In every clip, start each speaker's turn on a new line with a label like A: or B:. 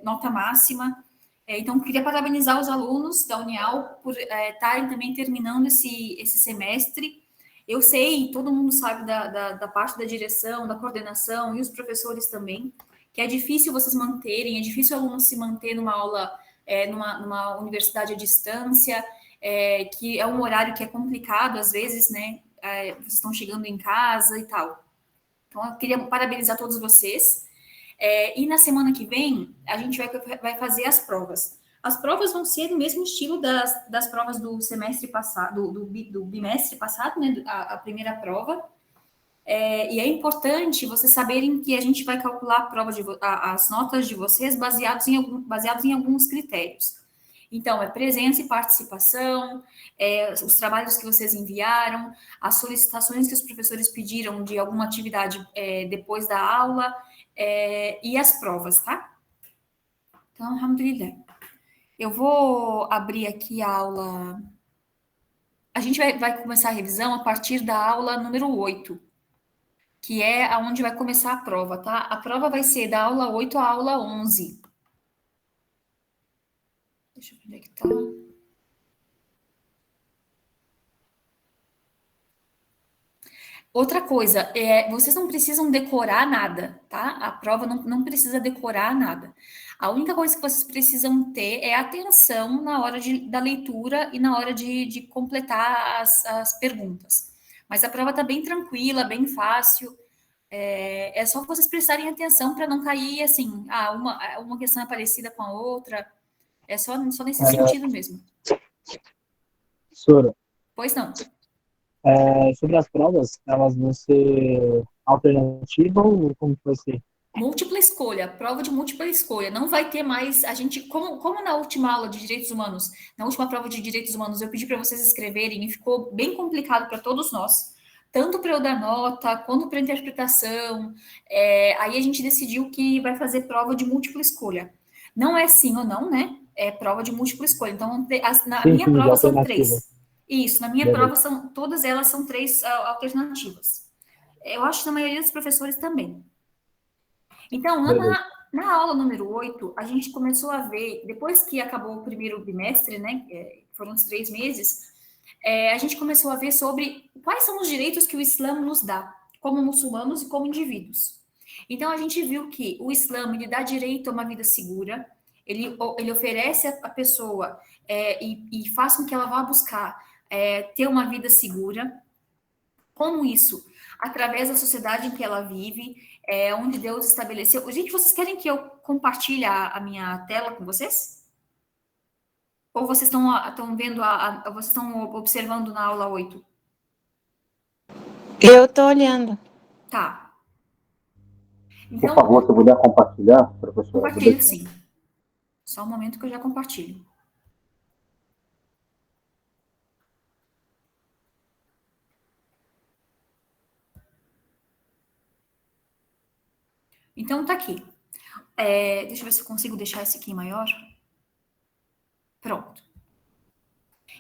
A: nota máxima. Então, queria parabenizar os alunos da Unial por estarem também terminando esse semestre. Eu sei, todo mundo sabe da parte da direção, da coordenação e os professores também, que é difícil vocês manterem, é difícil o aluno se manter numa aula, numa universidade à distância, que é um horário que é complicado às vezes, né? Vocês estão chegando em casa e tal. Então, eu queria parabenizar todos vocês. E na semana que vem, a gente vai fazer as provas. As provas vão ser do mesmo estilo das provas do semestre passado, do bimestre passado, né? A primeira prova. E é importante vocês saberem que a gente vai calcular a prova as notas de vocês baseados em alguns critérios. Então, presença e participação, os trabalhos que vocês enviaram, as solicitações que os professores pediram de alguma atividade depois da aula, e as provas, tá? Então, alhamdulillah. Eu vou abrir aqui a aula. A gente vai começar a revisão a partir da aula número 8, que é onde vai começar a prova, tá? A prova vai ser da aula 8 à aula 11. Deixa eu ver onde é que tá. Outra coisa, vocês não precisam decorar nada, tá? A prova não precisa decorar nada. A única coisa que vocês precisam ter é atenção na hora da leitura e na hora de completar as perguntas. Mas a prova está bem tranquila, bem fácil. É só vocês prestarem atenção para não cair assim, uma questão é parecida com a outra. É só nesse sentido mesmo.
B: Professora,
A: Pois não.
B: sobre as provas, elas vão ser alternativas ou como que vai ser?
A: Múltipla escolha, prova de múltipla escolha. Não vai ter mais. A gente, como na última aula de direitos humanos, na última prova de direitos humanos, eu pedi para vocês escreverem e ficou bem complicado para todos nós, tanto para eu dar nota quanto para interpretação. Aí a gente decidiu que vai fazer prova de múltipla escolha. Não é sim ou não, né? É prova de múltipla escolha. Então, na minha
B: Sim, de
A: prova são
B: alternativa.
A: 3. Isso, na minha
B: Beleza.
A: prova todas elas são 3 alternativas. Eu acho que na maioria dos professores também. Então,
B: Beleza.
A: na aula número 8, a gente começou a ver, depois que acabou o primeiro bimestre, né, foram os 3 meses, a gente começou a ver sobre quais são os direitos que o Islã nos dá, como muçulmanos e como indivíduos. Então, a gente viu que o Islã, ele dá direito a uma vida segura, ele oferece a pessoa e faz com que ela vá buscar ter uma vida segura. Como isso? Através da sociedade em que ela vive, onde Deus estabeleceu. Gente, vocês querem que eu compartilhe a minha tela com vocês? Ou vocês estão vendo, vocês estão observando na aula 8?
C: Eu estou olhando.
A: Tá.
B: Por
A: Então,
B: favor, se puder compartilhar, professora.
A: compartilho sim. Só um momento que eu já compartilho. Então, tá aqui. Deixa eu ver se eu consigo deixar esse aqui maior. Pronto.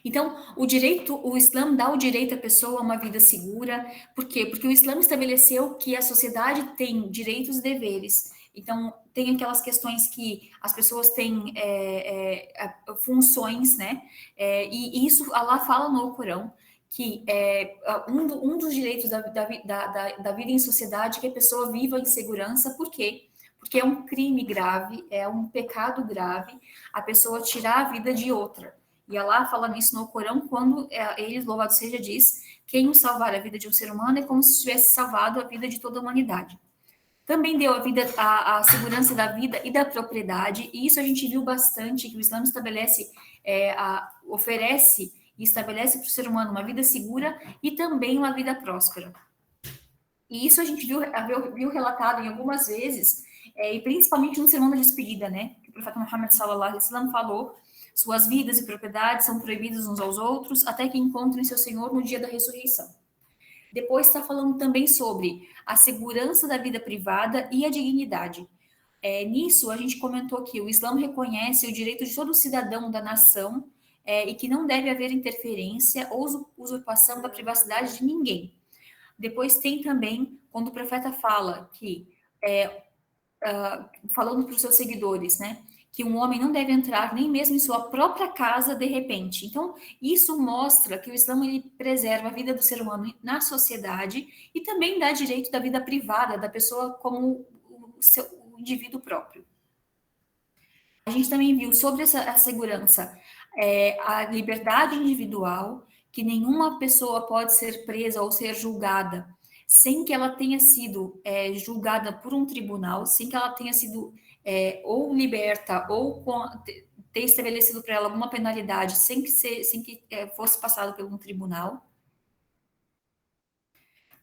A: Então, o Islã dá o direito à pessoa a uma vida segura. Por quê? Porque o Islã estabeleceu que a sociedade tem direitos e deveres. Então, tem aquelas questões que as pessoas têm funções, né? E isso Allah fala no Corão, que um dos direitos da vida em sociedade é que a pessoa viva em segurança. Por quê? Porque é um crime grave, é um pecado grave a pessoa tirar a vida de outra. E Allah fala nisso no Corão, quando ele, louvado seja, diz: quem salvar a vida de um ser humano é como se tivesse salvado a vida de toda a humanidade. Também deu a segurança da vida e da propriedade, e isso a gente viu bastante, que o Islã estabelece, oferece e estabelece para o ser humano uma vida segura e também uma vida próspera. E isso a gente viu relatado em algumas vezes, e principalmente no sermão da despedida, né? Que o profeta Muhammad sallallahu alaihi wasallam falou: suas vidas e propriedades são proibidas uns aos outros até que encontrem seu Senhor no dia da ressurreição. Depois está falando também sobre a segurança da vida privada e a dignidade. Nisso, a gente comentou que o Islã reconhece o direito de todo cidadão da nação e que não deve haver interferência ou usurpação da privacidade de ninguém. Depois tem também, quando o profeta fala que falando para os seus seguidores, né? Que um homem não deve entrar nem mesmo em sua própria casa de repente. Então, isso mostra que o Islã ele preserva a vida do ser humano na sociedade e também dá direito da vida privada da pessoa como o indivíduo próprio. A gente também viu sobre a segurança, a liberdade individual, que nenhuma pessoa pode ser presa ou ser julgada sem que ela tenha sido julgada por um tribunal, sem que ela tenha sido ou liberta ou ter estabelecido para ela alguma penalidade sem que fosse passado por um tribunal.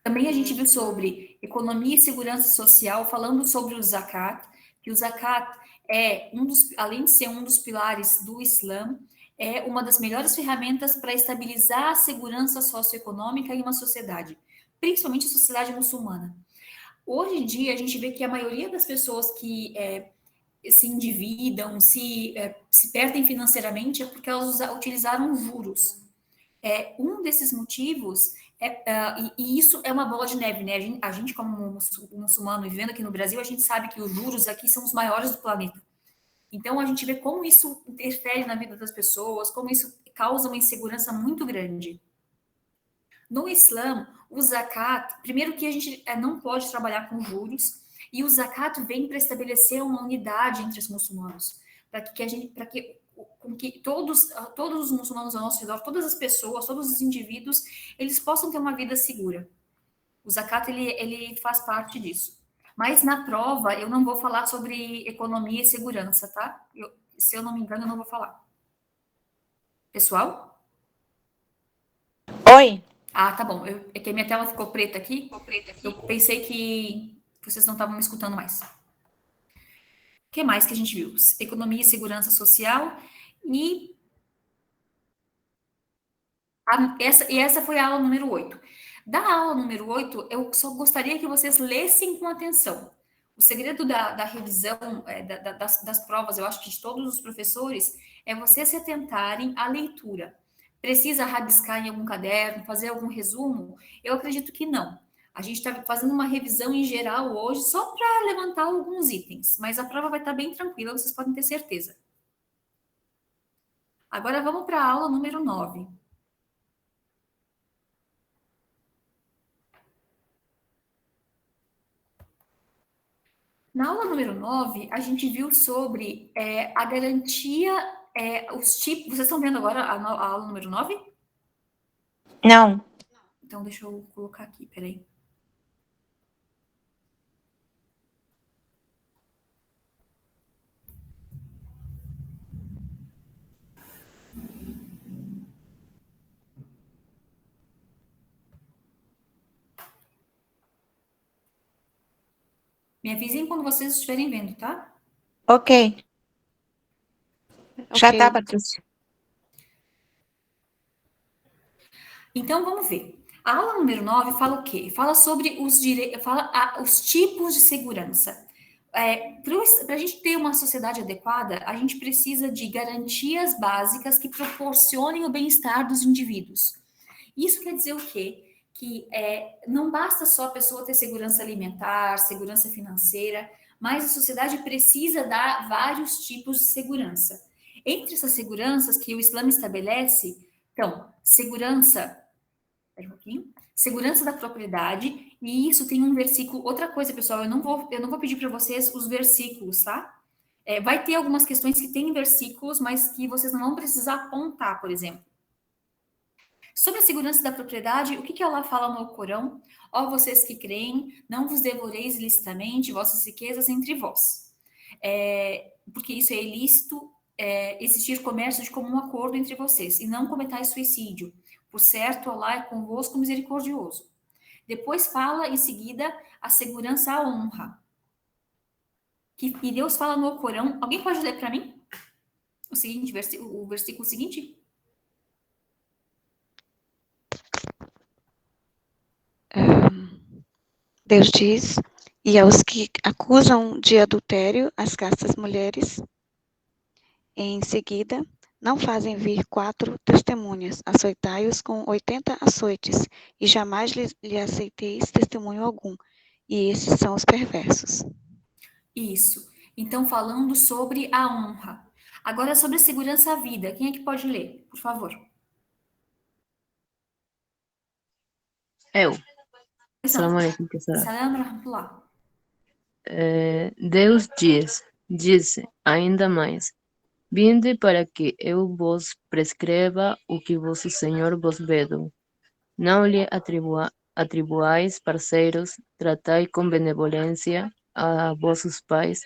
A: Também a gente viu sobre economia e segurança social, falando sobre o zakat, que o zakat além de ser um dos pilares do Islã, é uma das melhores ferramentas para estabilizar a segurança socioeconômica em uma sociedade, principalmente a sociedade muçulmana. Hoje em dia, a gente vê que a maioria das pessoas que se endividam, se perdem financeiramente, é porque elas utilizaram juros. Um desses motivos e isso é uma bola de neve, né? A gente como muçulmano vivendo aqui no Brasil, a gente sabe que os juros aqui são os maiores do planeta. Então, a gente vê como isso interfere na vida das pessoas, como isso causa uma insegurança muito grande. No Islã, o zakat, primeiro que a gente não pode trabalhar com juros, e o zakat vem para estabelecer uma unidade entre os muçulmanos, para que todos os muçulmanos ao nosso redor, todas as pessoas, todos os indivíduos, eles possam ter uma vida segura. O zakat, ele faz parte disso. Mas na prova, eu não vou falar sobre economia e segurança, tá? Se eu não me engano, eu não vou falar. Pessoal?
C: Oi.
A: Ah, tá bom. É que a minha tela ficou preta aqui. Eu pensei que vocês não estavam me escutando mais. O que mais que a gente viu? Economia e segurança social e essa foi a aula número 8. Da aula número 8, eu só gostaria que vocês lessem com atenção. O segredo da revisão das provas, eu acho que de todos os professores, é vocês se atentarem à leitura. Precisa rabiscar em algum caderno, fazer algum resumo? Eu acredito que não. A gente está fazendo uma revisão em geral hoje só para levantar alguns itens, mas a prova vai estar bem tranquila, vocês podem ter certeza. Agora vamos para a aula número 9. Na aula número 9, a gente viu sobre a garantia, os tipos. Vocês estão vendo agora a aula número 9?
C: Não.
A: Então, deixa eu colocar aqui, peraí. Me avisem quando vocês estiverem vendo, tá?
C: Ok. Já tá, Patrícia.
A: Então, vamos ver. A aula número 9 fala o quê? Fala sobre os tipos de segurança. Para a gente ter uma sociedade adequada, a gente precisa de garantias básicas que proporcionem o bem-estar dos indivíduos. Isso quer dizer o quê? Que não basta só a pessoa ter segurança alimentar, segurança financeira, mas a sociedade precisa dar vários tipos de segurança. Entre essas seguranças que o Islã estabelece, então, segurança da propriedade, e isso tem um versículo. Outra coisa, pessoal, eu não vou pedir para vocês os versículos, tá? Vai ter algumas questões que têm versículos, mas que vocês não vão precisar apontar, por exemplo. Sobre a segurança da propriedade, o que Allah fala no Corão? Ó vocês que creem, não vos devoreis ilicitamente vossas riquezas entre vós. Porque isso é ilícito, existir comércio de comum acordo entre vocês, e não cometais suicídio. Por certo, Allah é convosco misericordioso. Depois fala, em seguida, a segurança à honra. E Deus fala no Corão. Alguém pode ler para mim? O versículo seguinte?
C: Deus diz, e aos que acusam de adultério as castas mulheres, em seguida, não fazem vir 4 testemunhas, açoitai-os com 80 açoites, e jamais lhe aceiteis testemunho algum, e estes são os perversos.
A: Isso. Então, falando sobre a honra. Agora, sobre a segurança à vida. Quem é que pode ler, por favor?
D: Eu.
A: Pois
D: Salam
A: não.
D: alaikum, professora.
A: Salam rahmatullah.
D: Deus disse ainda mais: Vinde para que eu vos prescreva o que vosso Senhor vos vedou. Não lhe atribuais parceiros, tratai com benevolência a vossos pais,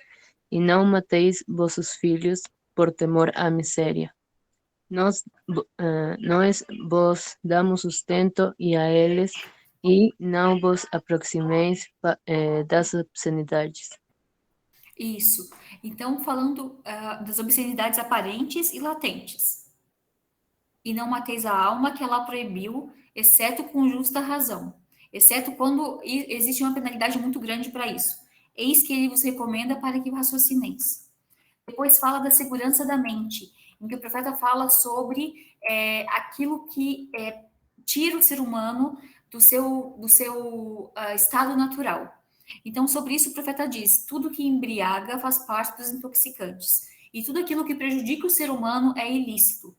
D: e não mateis vossos filhos por temor à miséria. Nós vos damos sustento e a eles, e não vos aproximeis das obscenidades.
A: Isso. Então, falando das obscenidades aparentes e latentes. E não mateis a alma que ela proibiu, exceto com justa razão. Exceto quando existe uma penalidade muito grande para isso. Eis que ele vos recomenda para que raciocineis. Depois fala da segurança da mente, em que o profeta fala sobre aquilo que tira o ser humano do seu estado natural. Então, sobre isso, o profeta diz: tudo que embriaga faz parte dos intoxicantes, e tudo aquilo que prejudica o ser humano é ilícito.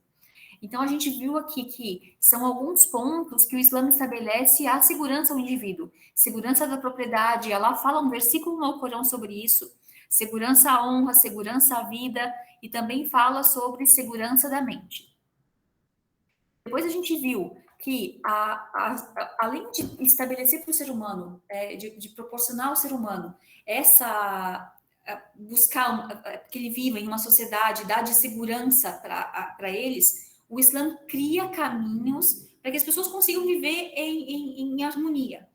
A: Então, a gente viu aqui que são alguns pontos que o Islã estabelece a segurança ao indivíduo. Segurança da propriedade, ela fala um versículo no Corão sobre isso. Segurança à honra, segurança à vida, e também fala sobre segurança da mente. Depois a gente viu que, além de estabelecer para o ser humano, de proporcionar ao ser humano buscar que ele viva em uma sociedade, dar de segurança para eles, o Islã cria caminhos para que as pessoas consigam viver em harmonia.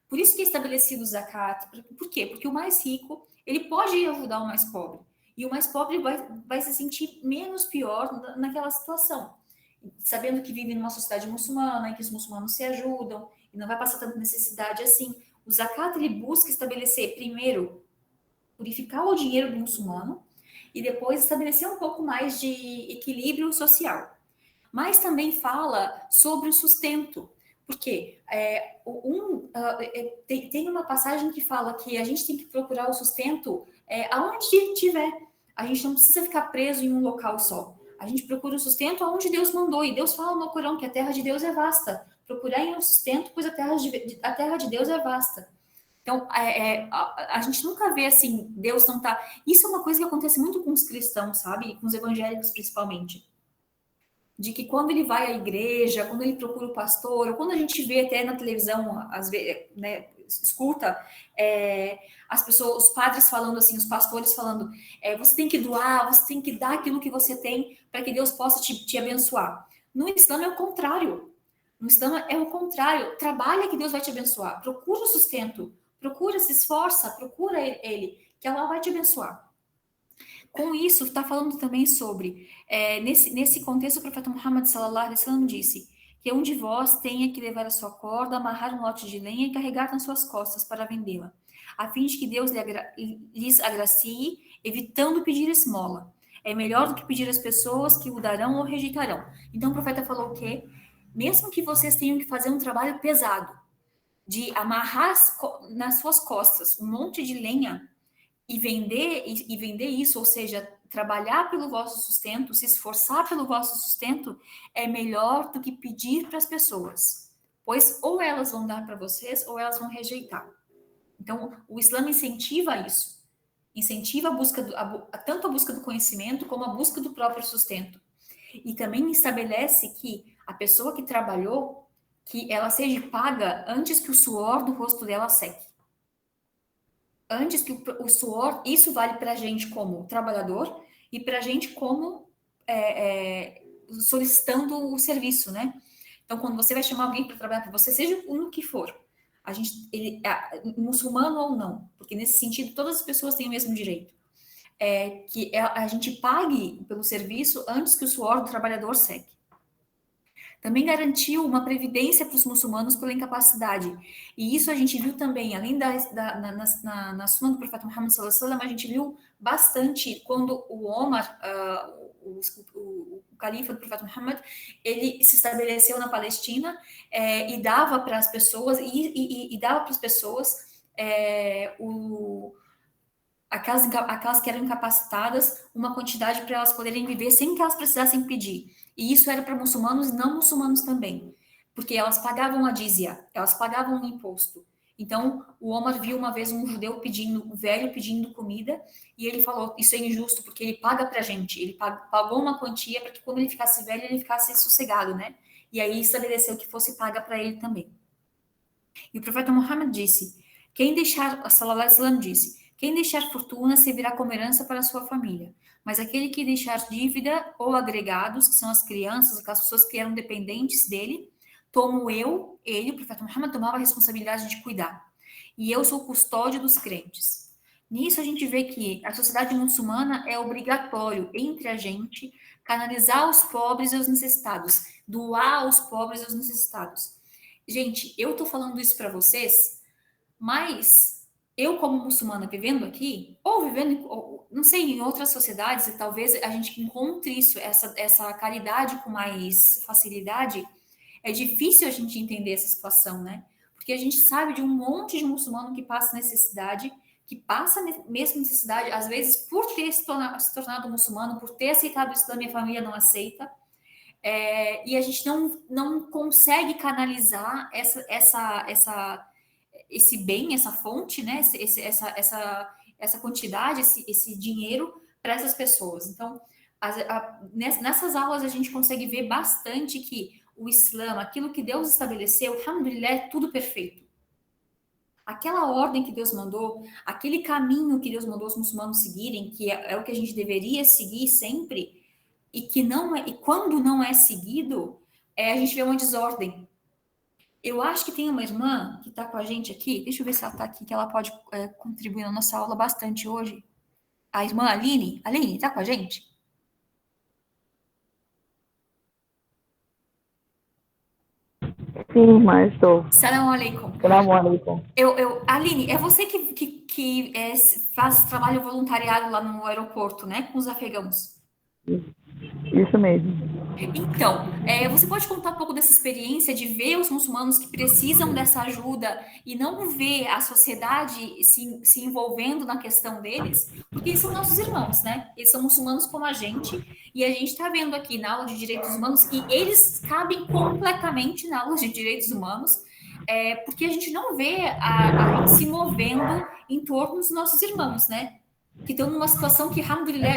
A: Por isso que é estabelecido o zakat. Por quê? Porque o mais rico, ele pode ajudar o mais pobre. E o mais pobre vai se sentir menos pior naquela situação, sabendo que vive numa sociedade muçulmana, em que os muçulmanos se ajudam, e não vai passar tanta necessidade assim. O zakat, ele busca estabelecer, primeiro, purificar o dinheiro do muçulmano, e depois estabelecer um pouco mais de equilíbrio social. Mas também fala sobre o sustento, porque tem uma passagem que fala que a gente tem que procurar o sustento aonde estiver. A gente não precisa ficar preso em um local só. A gente procura o sustento aonde Deus mandou. E Deus fala no Corão que a terra de Deus é vasta. Procurai um sustento, pois a terra de Deus é vasta. Então, a gente nunca vê assim, Deus não tá... Isso é uma coisa que acontece muito com os cristãos, sabe? E com os evangélicos, principalmente. De que quando ele vai à igreja, quando ele procura o pastor, ou quando a gente vê até na televisão, às vezes, né, escuta as pessoas, os padres falando assim, os pastores falando, você tem que doar, você tem que dar aquilo que você tem para que Deus possa te abençoar. No Islã é o contrário. No Islã é o contrário. Trabalha que Deus vai te abençoar. Procura o sustento. Procura, se esforça, procura ele, que Allah vai te abençoar. Com isso, está falando também sobre, nesse contexto, o profeta Muhammad sallallahu alaihi wasallam disse que um de vós tenha que levar a sua corda, amarrar um lote de lenha e carregar nas suas costas para vendê-la, a fim de que Deus lhes agracie, evitando pedir esmola. É melhor do que pedir às pessoas que o darão ou rejeitarão. Então o profeta falou que, mesmo que vocês tenham que fazer um trabalho pesado, de amarrar nas suas costas um monte de lenha, e vender isso, ou seja, trabalhar pelo vosso sustento, se esforçar pelo vosso sustento, é melhor do que pedir para as pessoas, pois ou elas vão dar para vocês ou elas vão rejeitar. Então, o Islã incentiva isso, incentiva tanto a busca do conhecimento como a busca do próprio sustento. E também estabelece que a pessoa que trabalhou, que ela seja paga antes que o suor do rosto dela seque. Antes que o suor, isso vale para a gente como trabalhador e para a gente como solicitando o serviço, né? Então, quando você vai chamar alguém para trabalhar para você, seja no que for, muçulmano ou não, porque nesse sentido todas as pessoas têm o mesmo direito, que a gente pague pelo serviço antes que o suor do trabalhador seque. Também garantiu uma previdência para os muçulmanos pela incapacidade. E isso a gente viu também, além na Sunna do profeta Muhammad sallallahu alaihi wasallam, a gente viu bastante quando o Omar, o califa do profeta Muhammad, ele se estabeleceu na Palestina e dava para as pessoas, aquelas que eram incapacitadas, uma quantidade para elas poderem viver sem que elas precisassem pedir. E isso era para muçulmanos e não muçulmanos também, porque elas pagavam a dízia, elas pagavam o imposto. Então, o Omar viu uma vez um judeu pedindo, um velho pedindo comida, e ele falou, isso é injusto, porque ele paga pra gente, ele pagou uma quantia para que quando ele ficasse velho, ele ficasse sossegado, né? E aí estabeleceu que fosse paga para ele também. E o profeta Muhammad disse, sallallahu alaihi wasallam disse, quem deixar fortuna servirá como herança para a sua família, mas aquele que deixar dívida ou agregados, que são as crianças, aquelas pessoas que eram dependentes dele, tomo ele, o profeta Muhammad, tomava a responsabilidade de cuidar. E eu sou o custódio dos crentes. Nisso a gente vê que a sociedade muçulmana é obrigatório entre a gente canalizar os pobres e os necessitados, doar aos pobres e aos necessitados. Gente, eu tô falando isso para vocês, mas eu como muçulmana vivendo aqui, ou vivendo, não sei, em outras sociedades, e talvez a gente encontre isso, essa caridade com mais facilidade, é difícil a gente entender essa situação, né? Porque a gente sabe de um monte de muçulmano que passa necessidade, que passa mesmo necessidade, às vezes por ter se tornado muçulmano, por ter aceitado o Islã e a família não aceita, e a gente não consegue canalizar esse bem, essa fonte, né? Essa quantidade, esse dinheiro para essas pessoas. Então, nessas aulas a gente consegue ver bastante que o Islã, aquilo que Deus estabeleceu, alhamdulillah, é tudo perfeito. Aquela ordem que Deus mandou, aquele caminho que Deus mandou os muçulmanos seguirem, que é o que a gente deveria seguir sempre, e que não é, e quando não é seguido, a gente vê uma desordem. Eu acho que tem uma irmã que está com a gente aqui, deixa eu ver se ela está aqui, que ela pode contribuir na nossa aula bastante hoje. A irmã Aline. Aline, está com a gente?
E: Sim, mas estou.
A: Salam alaikum.
E: Salam alaikum.
A: Aline, é você que faz trabalho voluntariado lá no aeroporto, né? Com os afegãos.
E: Isso mesmo.
A: Então, você pode contar um pouco dessa experiência de ver os muçulmanos que precisam dessa ajuda e não ver a sociedade se envolvendo na questão deles, porque eles são nossos irmãos, né? Eles são muçulmanos como a gente, e a gente está vendo aqui na aula de direitos humanos que eles cabem completamente na aula de direitos humanos, porque a gente não vê a gente se movendo em torno dos nossos irmãos, né? Que estão numa situação que, alhamdulillah,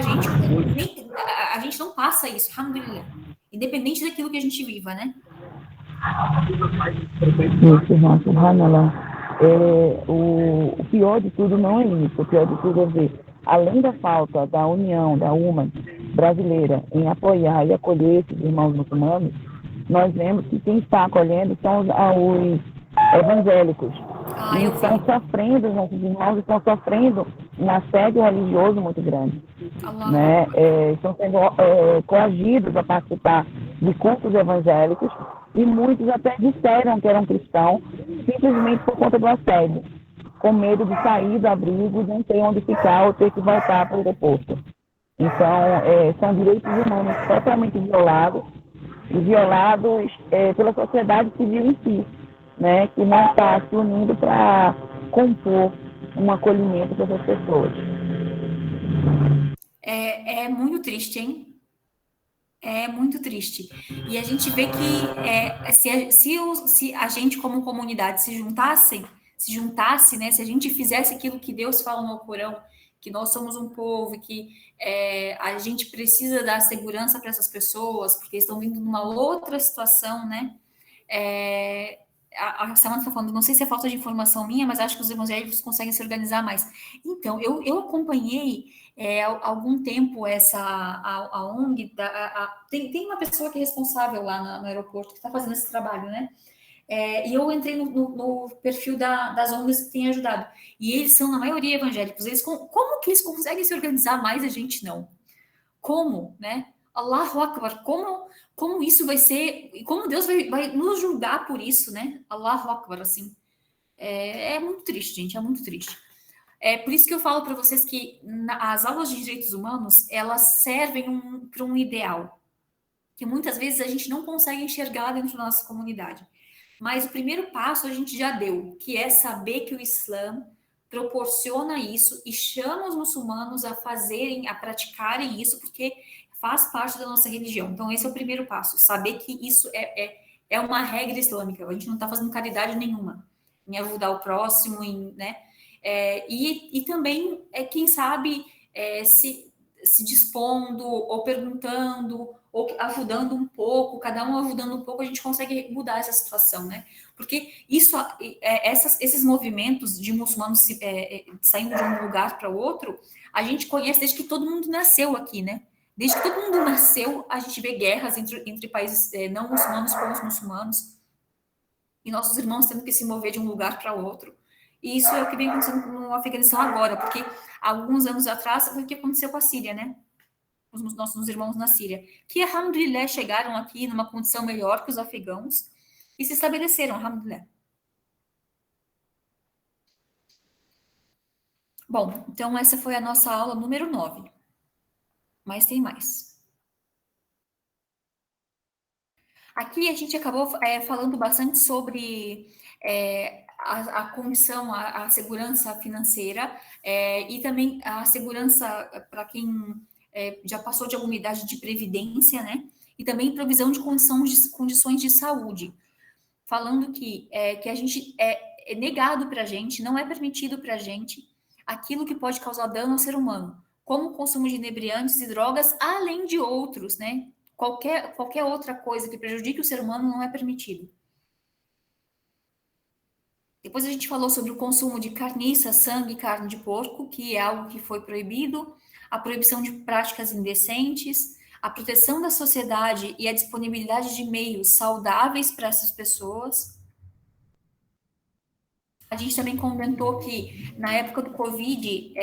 A: a gente não passa isso, alhamdulillah. Independente daquilo que a gente viva, né?
E: Isso, irmã, subhanallah. O pior de tudo não é isso. O pior de tudo é ver, além da falta da união, da UMA brasileira em apoiar e acolher esses irmãos muçulmanos, nós vemos que quem está acolhendo são os evangélicos. E estão sofrendo, nossos irmãos estão sofrendo um assédio religioso muito grande. Né? Estão sendo coagidos a participar de cultos evangélicos e muitos até disseram que eram cristãos simplesmente por conta do assédio, com medo de sair do abrigo, não ter onde ficar ou ter que voltar para o aeroporto. Então, são direitos humanos totalmente violados e violados pela sociedade civil em si, né, que não está se unindo para compor um acolhimento para essas pessoas.
A: É muito triste, hein? É muito triste. E a gente vê que se a gente como comunidade se juntasse, né, se a gente fizesse aquilo que Deus fala no Alcorão, que nós somos um povo, que a gente precisa dar segurança para essas pessoas, porque estão vindo numa outra situação, né? A Samanta está falando, não sei se é falta de informação minha, mas acho que os evangélicos conseguem se organizar mais. Então, eu acompanhei há algum tempo a ONG, tem uma pessoa que é responsável lá no aeroporto, que está fazendo esse trabalho, né? E eu entrei no perfil das ONGs que têm ajudado. E eles são, na maioria, evangélicos. Como que eles conseguem se organizar mais? A gente não. Como, né? Allahu Akbar, como isso vai ser, como Deus vai nos julgar por isso, né? Allahu Akbar, assim. É muito triste, gente, é muito triste. Por isso que eu falo para vocês que as aulas de direitos humanos, elas servem para um ideal, que muitas vezes a gente não consegue enxergar dentro da nossa comunidade. Mas o primeiro passo a gente já deu, que é saber que o Islã proporciona isso e chama os muçulmanos a fazerem, a praticarem isso, porque faz parte da nossa religião. Então, esse é o primeiro passo, saber que isso é uma regra islâmica. A gente não está fazendo caridade nenhuma em ajudar o próximo, né? E também, quem sabe, se dispondo ou perguntando ou ajudando um pouco, cada um ajudando um pouco, a gente consegue mudar essa situação, né? Porque esses movimentos de muçulmanos saindo de um lugar para outro, a gente conhece desde que todo mundo nasceu aqui, né? Desde que todo mundo nasceu, a gente vê guerras entre países não muçulmanos com os muçulmanos, e nossos irmãos tendo que se mover de um lugar para outro. E isso é o que vem acontecendo no Afeganistão agora, porque há alguns anos atrás foi o que aconteceu com a Síria, né? Os nossos irmãos na Síria, que, alhamdulillah, chegaram aqui numa condição melhor que os afegãos e se estabeleceram, alhamdulillah. Bom, então essa foi a nossa aula número 9. Mas tem mais. Aqui a gente acabou falando bastante sobre a condição, a segurança financeira e também a segurança para quem já passou de alguma idade de previdência, né? E também provisão de condições de saúde. Falando que a gente é negado para a gente, não é permitido para a gente aquilo que pode causar dano ao ser humano, como o consumo de inebriantes e drogas, além de outros, né? Qualquer outra coisa que prejudique o ser humano não é permitido. Depois a gente falou sobre o consumo de carniça, sangue e carne de porco, que é algo que foi proibido, a proibição de práticas indecentes, a proteção da sociedade e a disponibilidade de meios saudáveis para essas pessoas. A gente também comentou que na época do Covid,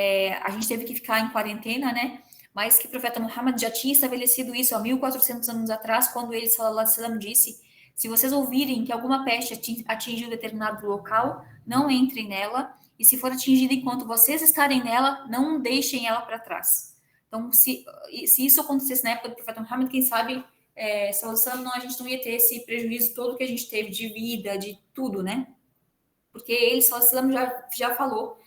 A: a gente teve que ficar em quarentena, né? Mas que o profeta Muhammad já tinha estabelecido isso há 1400 anos atrás, quando ele, sallallahu alaihi wasallam, disse: se vocês ouvirem que alguma peste atingiu determinado local, não entrem nela, e se for atingida enquanto vocês estarem nela, não deixem ela para trás. Então, se isso acontecesse na época do profeta Muhammad, quem sabe, sallallahu alaihi wasallam, a gente não ia ter esse prejuízo todo que a gente teve de vida, de tudo, né? Porque ele, sallallahu alaihi wasallam, já falou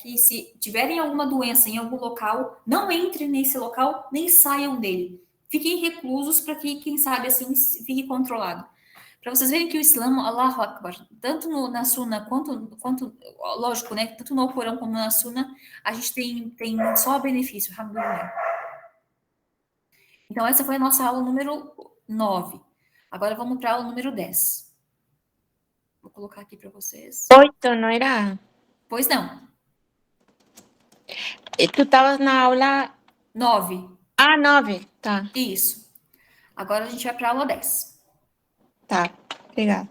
A: que se tiverem alguma doença em algum local, não entrem nesse local, nem saiam dele. Fiquem reclusos para que, quem sabe, assim, fique controlado. Para vocês verem que o Islã, Allahu Akbar, tanto na Sunna quanto, lógico, né, tanto no Corão como na Sunna, a gente tem só benefício, alhamdulillah. Então, essa foi a nossa aula número 9. Agora vamos para a aula número 10. Vou colocar aqui para vocês.
F: 8, não era?
A: Pois não.
F: Tu estavas na aula
A: 9.
F: 9, tá.
A: Isso. Agora a gente vai para a aula 10.
F: Tá, obrigada.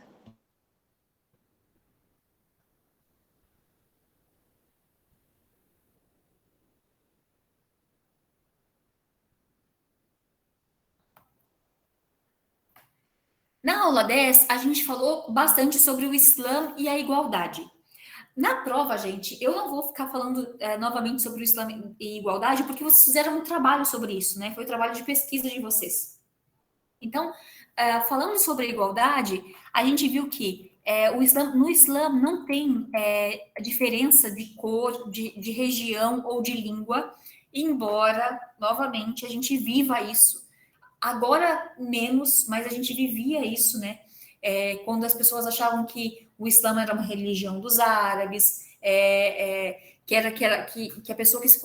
A: Na aula 10, a gente falou bastante sobre o Islã e a igualdade. Na prova, gente, eu não vou ficar falando novamente sobre o Islã e igualdade, porque vocês fizeram um trabalho sobre isso, né? Foi o trabalho de pesquisa de vocês. Então, falando sobre a igualdade, a gente viu que no Islã não tem diferença de cor, de região ou de língua, embora, novamente, a gente viva isso. Agora, menos, mas a gente vivia isso, né? Quando as pessoas achavam que o Islã era uma religião dos árabes, que a pessoa que se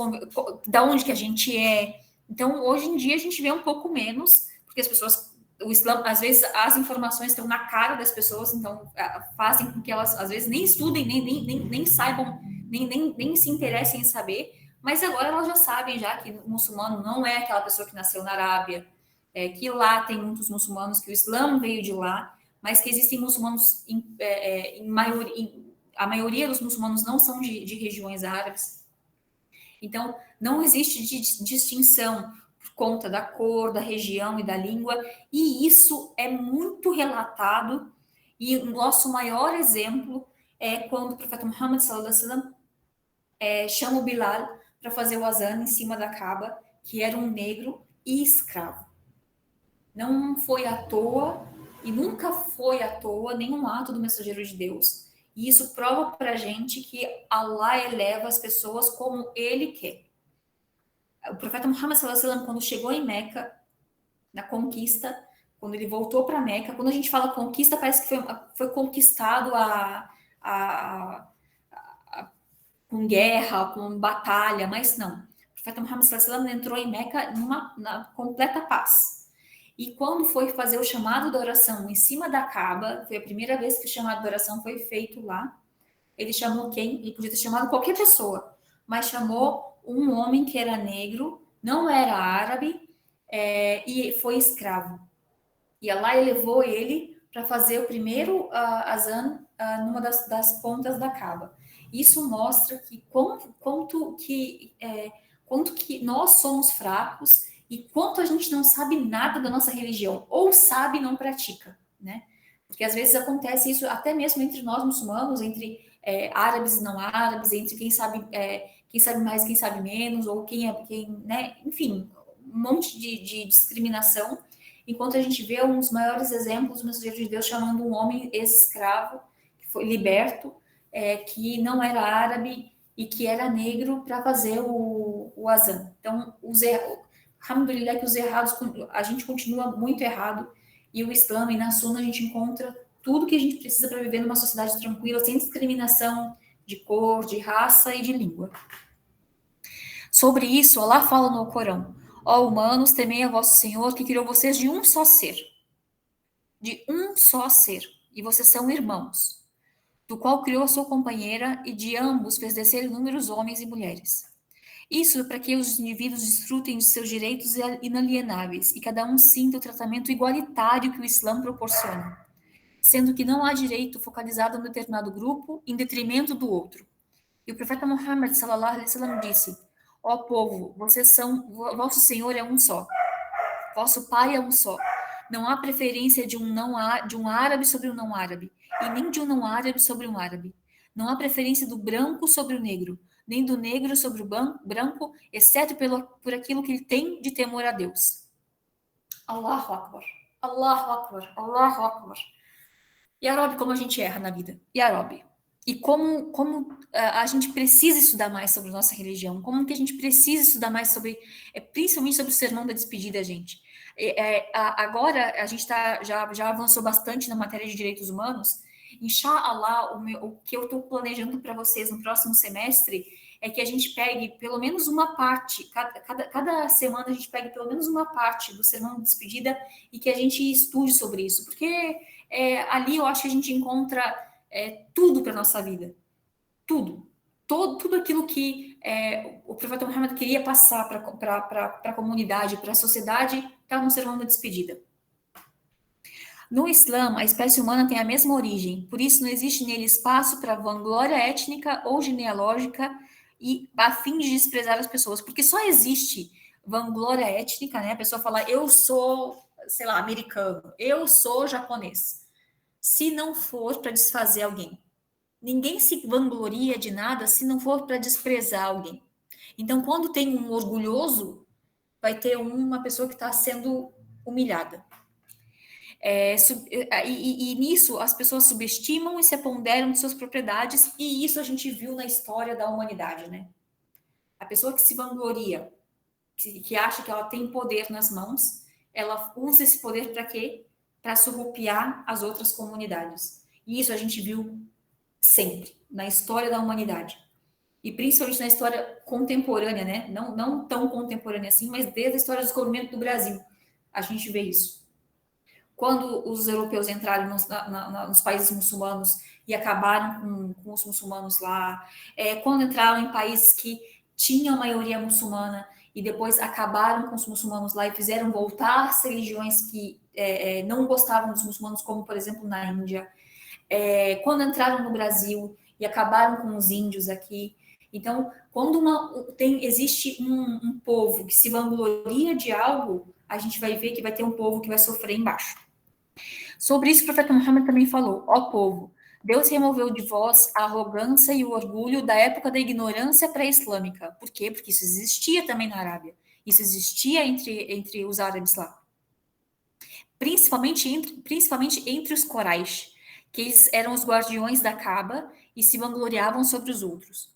A: da onde que a gente é. Então, hoje em dia, a gente vê um pouco menos, porque as pessoas, o Islã, às vezes, as informações estão na cara das pessoas, então fazem com que elas, às vezes, nem estudem, nem saibam, nem se interessem em saber, mas agora elas já sabem já que o muçulmano não é aquela pessoa que nasceu na Arábia, que lá tem muitos muçulmanos, que o Islã veio de lá, mas que existem muçulmanos, a maioria dos muçulmanos não são de regiões árabes. Então, não existe distinção por conta da cor, da região e da língua, e isso é muito relatado, e o nosso maior exemplo é quando o profeta Muhammad, sallallahu alaihi wasallam, chama o Bilal para fazer o azan em cima da Kaaba, que era um negro e escravo. Não foi à toa, e nunca foi à toa, nenhum ato do mensageiro de Deus. E isso prova para a gente que Allah eleva as pessoas como Ele quer. O profeta Muhammad sallallahu alaihi wasallam, quando chegou em Meca, na conquista, quando ele voltou para Meca, quando a gente fala conquista, parece que foi conquistado com guerra, com batalha, mas não. O profeta Muhammad sallallahu alaihi wasallam entrou em Meca na completa paz. E quando foi fazer o chamado da oração em cima da Kaaba, foi a primeira vez que o chamado da oração foi feito lá. Ele chamou quem? Ele podia ter chamado qualquer pessoa, mas chamou um homem que era negro, não era árabe, e foi escravo. E Allah elevou ele para fazer o primeiro azan numa das pontas da Kaaba. Isso mostra que quanto que nós somos fracos e quanto a gente não sabe nada da nossa religião, ou sabe e não pratica, né? Porque às vezes acontece isso até mesmo entre nós muçulmanos, entre árabes e não árabes, entre quem sabe mais, quem sabe menos, ou né? Enfim, um monte de discriminação, enquanto a gente vê um dos maiores exemplos do mensageiro de Deus chamando um homem ex-escravo, que foi liberto, que não era árabe e que era negro, para fazer o azan. Então, alhamdulillah, que os errados, a gente continua muito errado, e o Islã e na Sunna a gente encontra tudo que a gente precisa para viver numa sociedade tranquila, sem discriminação de cor, de raça e de língua. Sobre isso, Allah fala no Corão: ó humanos, temei a vosso Senhor, que criou vocês de um só ser. De um só ser. E vocês são irmãos. Do qual criou a sua companheira, e de ambos fez descer inúmeros homens e mulheres. Isso para que os indivíduos desfrutem de seus direitos inalienáveis, e cada um sinta o tratamento igualitário que o Islã proporciona, sendo que não há direito focalizado em um determinado grupo em detrimento do outro. E o profeta Muhammad sallallahu alaihi wasallam disse: ó povo, vosso Senhor é um só, vosso Pai é um só. Não há preferência de um árabe sobre um não árabe, e nem de um não árabe sobre um árabe. Não há preferência do branco sobre o negro, nem do negro sobre o branco, exceto por aquilo que ele tem de temor a Deus. Allahu Akbar, Allahu Akbar, Allahu Akbar. Ya Rabbi, como a gente erra na vida. Ya Rabbi. E como a gente precisa estudar mais sobre nossa religião, como que a gente precisa estudar mais sobre, principalmente sobre o sermão da despedida, gente. Agora, a gente já avançou bastante na matéria de direitos humanos. Inshallah, o que eu estou planejando para vocês no próximo semestre é que a gente pegue pelo menos uma parte, cada semana a gente pegue pelo menos uma parte do sermão de despedida e que a gente estude sobre isso, porque ali eu acho que a gente encontra tudo para a nossa vida. Tudo aquilo que o profeta Muhammad queria passar para a comunidade, para a sociedade, está no sermão da despedida. No Islã, a espécie humana tem a mesma origem, por isso não existe nele espaço para vanglória étnica ou genealógica e a fim de desprezar as pessoas, porque só existe vanglória étnica, né? A pessoa fala, eu sou, sei lá, americano, eu sou japonês, se não for para desfazer alguém. Ninguém se vangloria de nada se não for para desprezar alguém. Então, quando tem um orgulhoso, vai ter uma pessoa que está sendo humilhada. E nisso as pessoas subestimam e se aponderam de suas propriedades, e isso a gente viu na história da humanidade, né? A pessoa que se vangloria, que acha que ela tem poder nas mãos, ela usa esse poder para quê? Para surrupiar as outras comunidades. E isso a gente viu sempre, na história da humanidade. E principalmente na história contemporânea, né? Não tão contemporânea assim, mas desde a história do descobrimento do Brasil, a gente vê isso. Quando os europeus entraram nos países muçulmanos e acabaram com os muçulmanos lá, quando entraram em países que tinham maioria muçulmana e depois acabaram com os muçulmanos lá e fizeram voltar as religiões que não gostavam dos muçulmanos, como, por exemplo, na Índia. Quando entraram no Brasil e acabaram com os índios aqui. Então, quando existe um povo que se vangloria de algo, a gente vai ver que vai ter um povo que vai sofrer embaixo. Sobre isso, o profeta Muhammad também falou: ó povo, Deus removeu de vós a arrogância e o orgulho da época da ignorância pré-islâmica. Por quê? Porque isso existia também na Arábia. Isso existia entre os árabes lá. Principalmente entre os Quraysh, que eles eram os guardiões da Kaaba e se vangloriavam sobre os outros.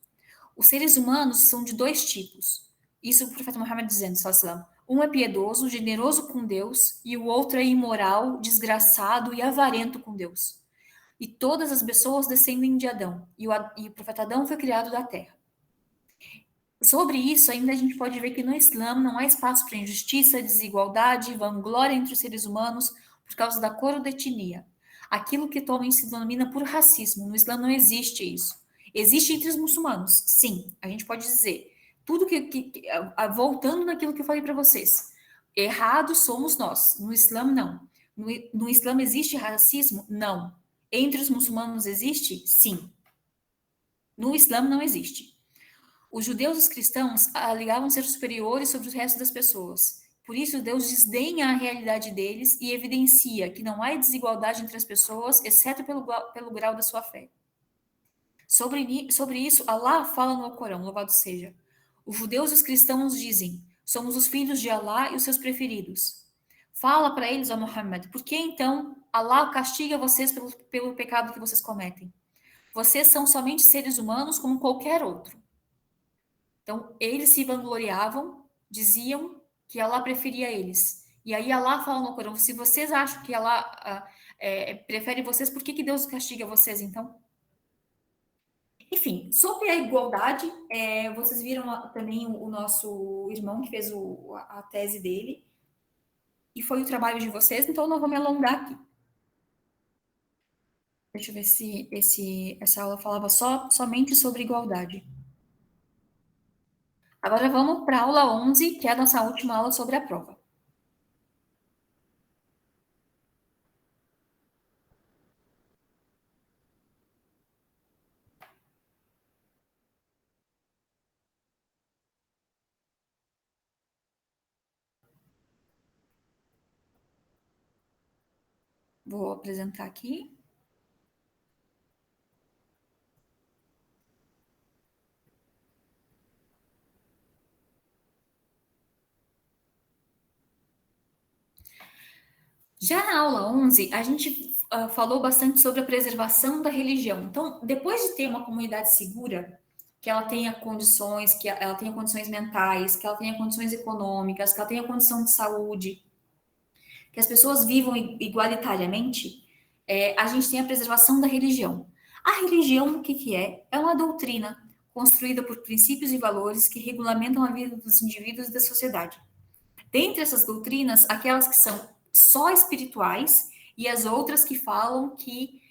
A: Os seres humanos são de dois tipos. Isso o profeta Muhammad dizendo, sallallahu alaihi wasallam. Um é piedoso, generoso com Deus, e o outro é imoral, desgraçado e avarento com Deus. E todas as pessoas descendem de Adão, e o profeta Adão foi criado da terra. Sobre isso, ainda a gente pode ver que no Islã não há espaço para injustiça, desigualdade, vanglória entre os seres humanos por causa da cor ou da etnia. Aquilo que atualmente se denomina por racismo, no Islã não existe isso. Existe entre os muçulmanos, sim, a gente pode dizer. Tudo voltando naquilo que eu falei para vocês. Errados somos nós, no Islã não. No Islã existe racismo? Não. Entre os muçulmanos existe? Sim. No Islã não existe. Os judeus e os cristãos alegavam ser superiores sobre o resto das pessoas. Por isso, Deus desdenha a realidade deles e evidencia que não há desigualdade entre as pessoas, exceto pelo grau da sua fé. Sobre isso, Allah fala no Alcorão, louvado seja. Os judeus e os cristãos dizem, somos os filhos de Allah e os seus preferidos. Fala para eles, ó Muhammad, por que então Allah castiga vocês pelo pecado que vocês cometem? Vocês são somente seres humanos como qualquer outro. Então, eles se vangloriavam, diziam que Allah preferia eles. E aí Allah fala no Corão, se vocês acham que Allah prefere vocês, por que Deus castiga vocês, então? Enfim, sobre a igualdade, vocês viram também o nosso irmão que fez a tese dele, e foi o trabalho de vocês, então não vou me alongar aqui. Deixa eu ver se essa aula falava somente sobre igualdade. Agora vamos para a aula 11, que é a nossa última aula sobre a prova. Vou apresentar aqui. Já na aula 11, a gente falou bastante sobre a preservação da religião. Então, depois de ter uma comunidade segura, que ela tenha condições, que ela tenha condições mentais, que ela tenha condições econômicas, que ela tenha condição de saúde, que as pessoas vivam igualitariamente, a gente tem a preservação da religião. A religião, o que é? É uma doutrina construída por princípios e valores que regulamentam a vida dos indivíduos e da sociedade. Dentre essas doutrinas, aquelas que são só espirituais e as outras que falam que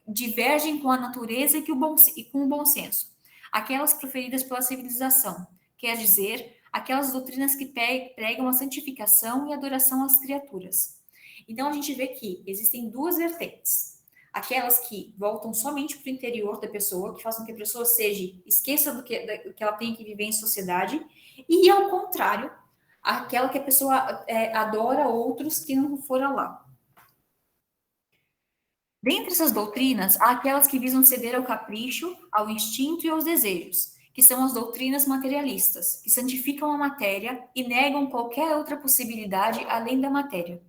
A: divergem com a natureza e com o bom senso. Aquelas proferidas pela civilização, quer dizer, aquelas doutrinas que pregam a santificação e adoração às criaturas. Então, a gente vê que existem duas vertentes. Aquelas que voltam somente para o interior da pessoa, que façam que a pessoa esqueça do que ela tem que viver em sociedade, e, ao contrário, aquela que a pessoa adora outros que não foram lá. Dentre essas doutrinas, há aquelas que visam ceder ao capricho, ao instinto e aos desejos, que são as doutrinas materialistas, que santificam a matéria e negam qualquer outra possibilidade além da matéria.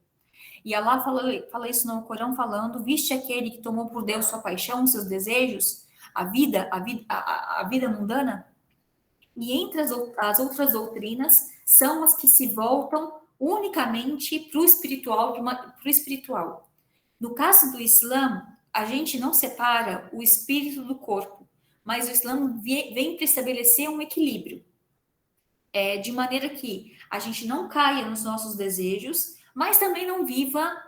A: E Allah fala isso no Corão falando, viste aquele que tomou por Deus sua paixão, seus desejos, a vida mundana? E entre as outras doutrinas, são as que se voltam unicamente para o espiritual. No caso do Islã, a gente não separa o espírito do corpo, mas o Islã vem para estabelecer um equilíbrio, de maneira que a gente não caia nos nossos desejos, mas também não viva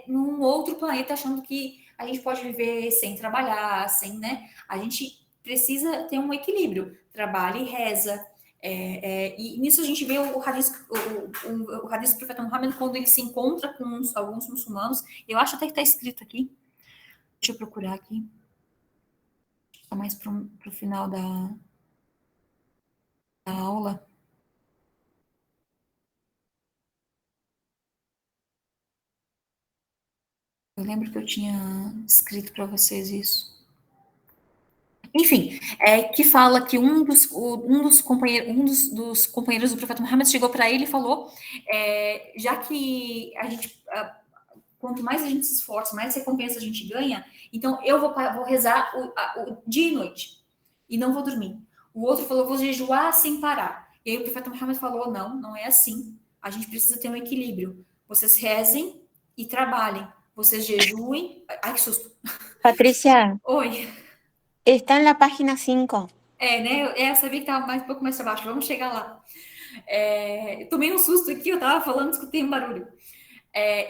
A: num outro planeta achando que a gente pode viver sem trabalhar, né? A gente precisa ter um equilíbrio, trabalha e reza. E nisso a gente vê o hadith do profeta Muhammad quando ele se encontra com alguns muçulmanos. Eu acho até que está escrito aqui. Deixa eu procurar aqui. Está mais para o final da aula. Eu lembro que eu tinha escrito para vocês isso. Enfim, que fala que um dos companheiros do profeta Muhammad chegou para ele e falou, já que a gente quanto mais a gente se esforça, mais recompensa a gente ganha. Então, eu vou rezar o dia e noite e não vou dormir. O outro falou, vou jejuar sem parar. E aí o profeta Muhammad falou, não é assim. A gente precisa ter um equilíbrio. Vocês rezem e trabalhem. Vocês jejuem. Ai, que susto.
F: Patricia,
A: Oi.
F: está en la página 5.
A: Né? Eu sabia que estava um pouco mais para baixo. Vamos chegar lá. Eu tomei um susto aqui, eu estava falando, escutei um barulho.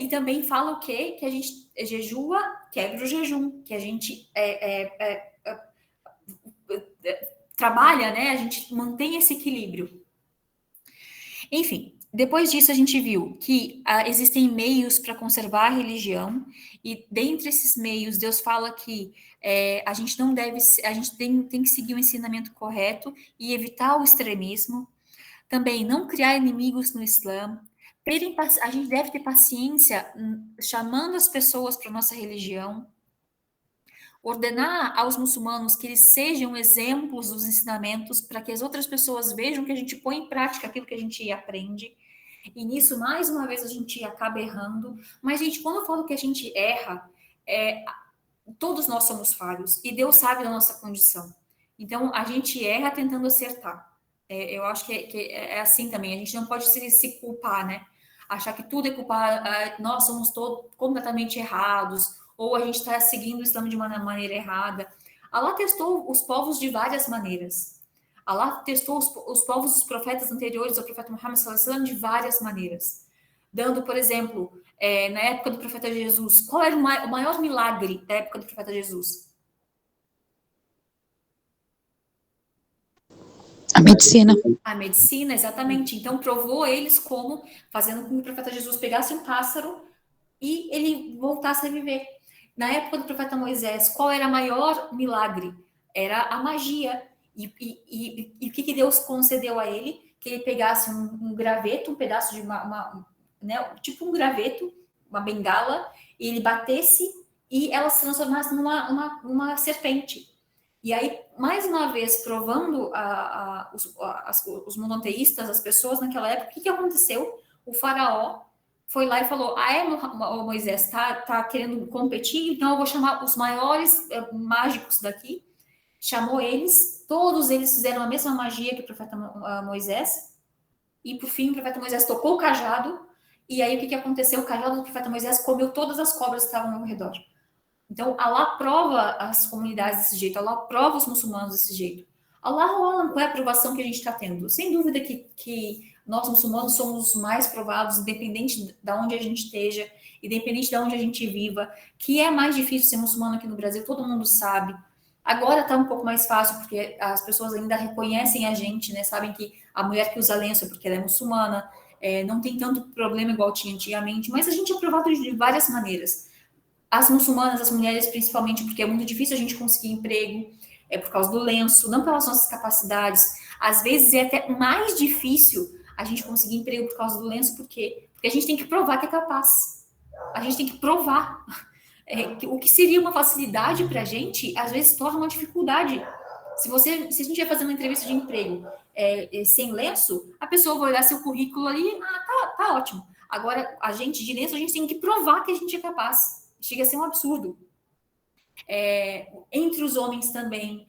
A: E também fala o quê? Que a gente jejua, quebra o jejum, que a gente trabalha, né? A gente mantém esse equilíbrio. Enfim, depois disso a gente viu que existem meios para conservar a religião, e dentre esses meios, Deus fala que a gente não deve, a gente tem que seguir o ensinamento correto e evitar o extremismo. Também não criar inimigos no Islã. A gente deve ter paciência chamando as pessoas para a nossa religião. Ordenar aos muçulmanos que eles sejam exemplos dos ensinamentos para que as outras pessoas vejam que a gente põe em prática aquilo que a gente aprende. E nisso, mais uma vez, a gente acaba errando. Mas, gente, quando eu falo que a gente erra, todos nós somos falhos e Deus sabe da nossa condição. Então, a gente erra tentando acertar. Eu acho que é assim também. A gente não pode se culpar, né? Achar que tudo é culpa, nós somos todos completamente errados, ou a gente está seguindo o Islã de uma maneira errada. Allah testou os povos de várias maneiras. Allah testou os povos dos profetas anteriores ao profeta Muhammad sallallahu alaihi wasallam de várias maneiras. Dando, por exemplo, na época do profeta Jesus, qual era o maior milagre da época do profeta Jesus?
G: A medicina.
A: A medicina, exatamente. Então, provou eles como fazendo com que o profeta Jesus pegasse um pássaro e ele voltasse a viver. Na época do profeta Moisés, qual era o maior milagre? Era a magia. E o que Deus concedeu a ele? Que ele pegasse um graveto, um pedaço de tipo um graveto, uma bengala, e ele batesse e ela se transformasse numa serpente. E aí, mais uma vez, provando os monoteístas, as pessoas naquela época, o que aconteceu? O faraó foi lá e falou, Moisés, tá querendo competir? Então eu vou chamar os maiores mágicos daqui. Chamou eles, todos eles fizeram a mesma magia que o profeta Moisés. E, por fim, o profeta Moisés tocou o cajado. E aí, o que aconteceu? O cajado do profeta Moisés comeu todas as cobras que estavam ao redor. Então, Allah prova as comunidades desse jeito, Allah prova os muçulmanos desse jeito. Allahu Alam, qual é a aprovação que a gente está tendo? Sem dúvida que nós, muçulmanos, somos os mais provados, independente de onde a gente esteja, independente de onde a gente viva, que é mais difícil ser muçulmano aqui no Brasil, todo mundo sabe. Agora está um pouco mais fácil, porque as pessoas ainda reconhecem a gente, né? Sabem que a mulher que usa lenço é porque ela é muçulmana, não tem tanto problema igual tinha antigamente, mas a gente é provado de várias maneiras. As muçulmanas, as mulheres principalmente, porque é muito difícil a gente conseguir emprego, por causa do lenço, não pelas nossas capacidades. Às vezes é até mais difícil a gente conseguir emprego por causa do lenço, porque a gente tem que provar que é capaz. A gente tem que provar. O que seria uma facilidade para a gente, às vezes torna uma dificuldade. Se a gente vai fazer uma entrevista de emprego sem lenço, a pessoa vai olhar seu currículo ali, tá ótimo. Agora, a gente de lenço, a gente tem que provar que a gente é capaz. Chega a ser um absurdo. Entre os homens também,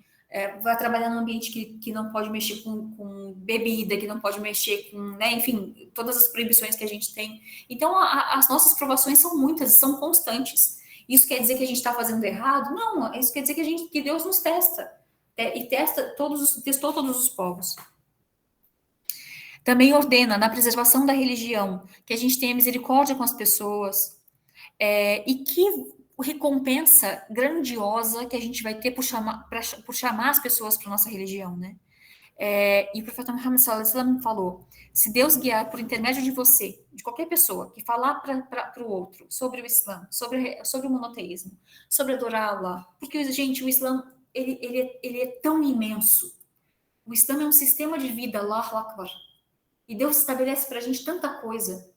A: vai trabalhar num ambiente que não pode mexer com bebida, que não pode mexer com, né, enfim, todas as proibições que a gente tem. Então, as nossas provações são muitas, são constantes. Isso quer dizer que a gente está fazendo errado? Não, isso quer dizer que Deus nos testa. E testou todos os povos. Também ordena, na preservação da religião, que a gente tenha misericórdia com as pessoas, e que recompensa grandiosa que a gente vai ter por chamar as pessoas para a nossa religião, né? E o profeta Muhammad sallallahu alaihi wasallam falou, se Deus guiar por intermédio de você, de qualquer pessoa, que falar para o outro sobre o Islã, sobre o monoteísmo, sobre adorar Allah, porque, gente, o Islã, ele é tão imenso. O Islã é um sistema de vida, Allahu Akbar. E Deus estabelece para a gente tanta coisa.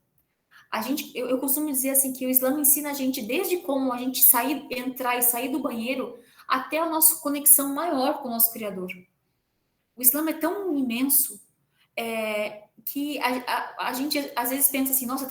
A: Eu costumo dizer assim que o Islã ensina a gente desde como a gente entrar e sair do banheiro até a nossa conexão maior com o nosso Criador. O Islã é tão imenso que a gente às vezes pensa assim, nossa,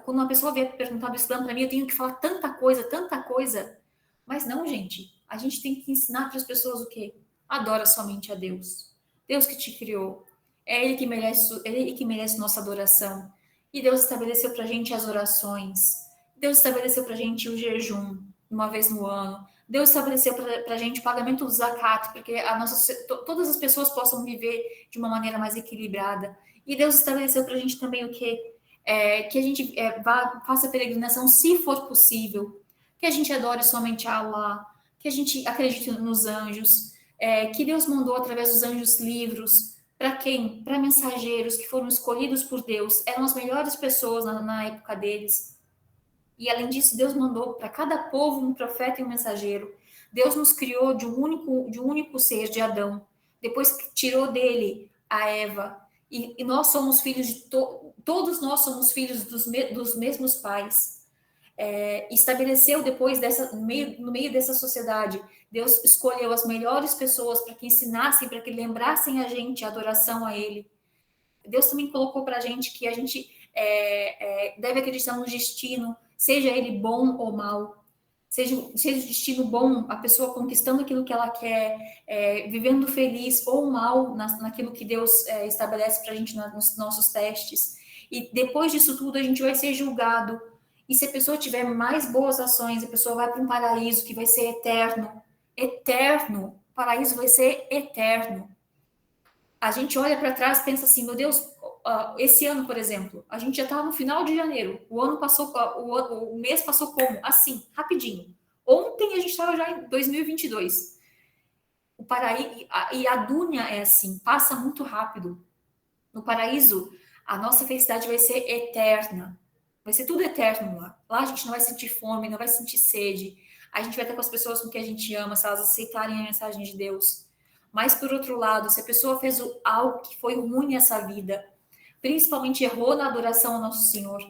A: quando uma pessoa vier perguntar do Islã para mim, eu tenho que falar tanta coisa, mas não, gente. A gente tem que ensinar para as pessoas o quê? Adora somente a Deus. Deus que te criou. É Ele que merece nossa adoração. E Deus estabeleceu para a gente as orações. Deus estabeleceu para a gente o jejum, uma vez no ano. Deus estabeleceu para a gente o pagamento do zakat, porque todas as pessoas possam viver de uma maneira mais equilibrada. E Deus estabeleceu para a gente também o quê? Que a gente faça peregrinação, se for possível, que a gente adore somente a Allah, que a gente acredite nos anjos, que Deus mandou através dos anjos livros. Para quem? Para mensageiros que foram escolhidos por Deus, eram as melhores pessoas na época deles. E além disso, Deus mandou para cada povo um profeta e um mensageiro. Deus nos criou de um único ser, de Adão. Depois tirou dele a Eva. E nós somos filhos todos nós somos filhos dos mesmos pais. Estabeleceu depois no meio dessa sociedade, Deus escolheu as melhores pessoas para que ensinassem, para que lembrassem a gente a adoração a Ele. Deus também colocou para a gente que a gente deve acreditar no destino, seja ele bom ou mal. Seja o destino bom, a pessoa conquistando aquilo que ela quer, vivendo feliz, ou mal naquilo que Deus estabelece para a gente nos nossos testes. E depois disso tudo, a gente vai ser julgado. E se a pessoa tiver mais boas ações, a pessoa vai para um paraíso que vai ser eterno. Eterno. O paraíso vai ser eterno. A gente olha para trás e pensa assim, meu Deus, esse ano, por exemplo, a gente já está no final de janeiro, o ano passou, o mês passou como? Assim, rapidinho. Ontem a gente estava já em 2022. O paraíso, e a Dúnia é assim, passa muito rápido. No paraíso, a nossa felicidade vai ser eterna. Vai ser tudo eterno lá. Lá a gente não vai sentir fome, não vai sentir sede. A gente vai estar com as pessoas com que a gente ama, se elas aceitarem a mensagem de Deus. Mas, por outro lado, se a pessoa fez algo que foi ruim nessa vida, principalmente errou na adoração ao nosso Senhor,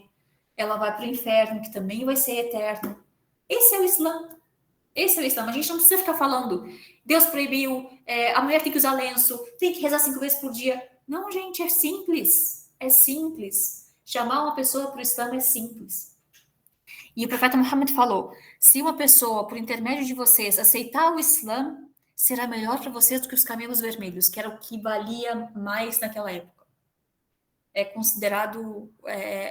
A: ela vai para o inferno, que também vai ser eterno. Esse é o Islã. Esse é o Islã. A gente não precisa ficar falando, Deus proibiu, a mulher tem que usar lenço, tem que rezar 5 vezes por dia. Não, gente, é simples. É simples. Chamar uma pessoa para o Islã é simples. E o profeta Muhammad falou, se uma pessoa, por intermédio de vocês, aceitar o Islã, será melhor para vocês do que os camelos vermelhos, que era o que valia mais naquela época. É considerado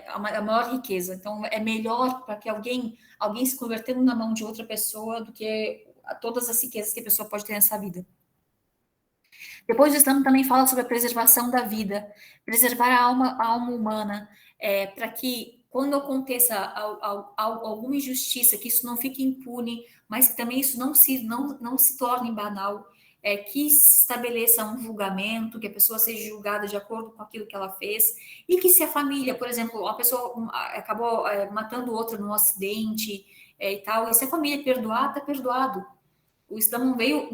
A: a maior riqueza. Então, é melhor para que alguém se convertendo na mão de outra pessoa do que todas as riquezas que a pessoa pode ter nessa vida. Depois, o Islã também fala sobre a preservação da vida, preservar a alma humana, para que quando aconteça alguma injustiça, que isso não fique impune, mas que também isso não se torne banal, que se estabeleça um julgamento, que a pessoa seja julgada de acordo com aquilo que ela fez, e que se a família, por exemplo, a pessoa acabou matando outra num acidente e tal, e se a família perdoar, está perdoado. O Islã não veio,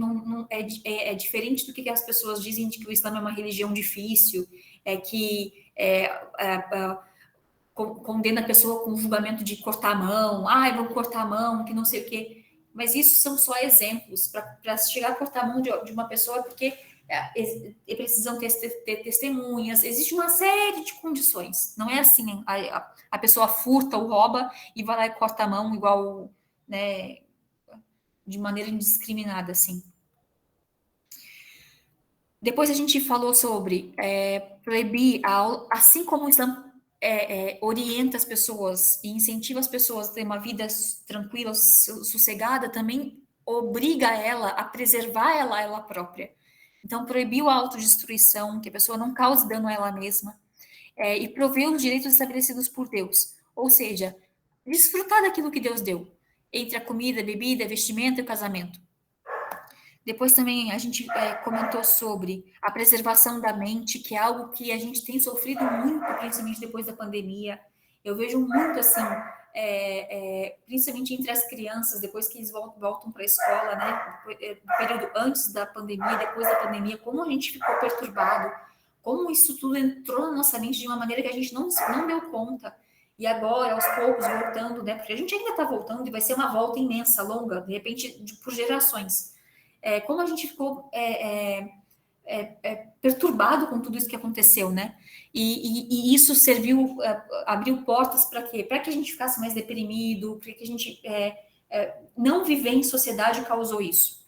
A: é diferente do que as pessoas dizem de que o Islã é uma religião difícil, que condena a pessoa com o julgamento de cortar a mão, vou cortar a mão, que não sei o quê. Mas isso são só exemplos. Para chegar a cortar a mão de uma pessoa, porque precisam ter testemunhas, existe uma série de condições. Não é assim, a pessoa furta ou rouba e vai lá e corta a mão igual, né, de maneira indiscriminada, assim. Depois a gente falou sobre proibir, assim como o Islã orienta as pessoas e incentiva as pessoas a ter uma vida tranquila, sossegada, também obriga ela a preservar ela própria. Então, proibiu a autodestruição, que a pessoa não cause dano a ela mesma, e proveu os direitos estabelecidos por Deus, ou seja, desfrutar daquilo que Deus deu, entre a comida, a bebida, vestimento e o casamento. Depois também a gente comentou sobre a preservação da mente, que é algo que a gente tem sofrido muito, principalmente depois da pandemia. Eu vejo muito assim, principalmente entre as crianças, depois que eles voltam para a escola, né? No período antes da pandemia, depois da pandemia, como a gente ficou perturbado, como isso tudo entrou na nossa mente de uma maneira que a gente não deu conta. E agora, aos poucos, voltando, né? Porque a gente ainda está voltando e vai ser uma volta imensa, longa, de repente, por gerações. Como a gente ficou perturbado com tudo isso que aconteceu, né? E isso serviu, abriu portas para quê? Para que a gente ficasse mais deprimido, para que a gente não viver em sociedade causou isso.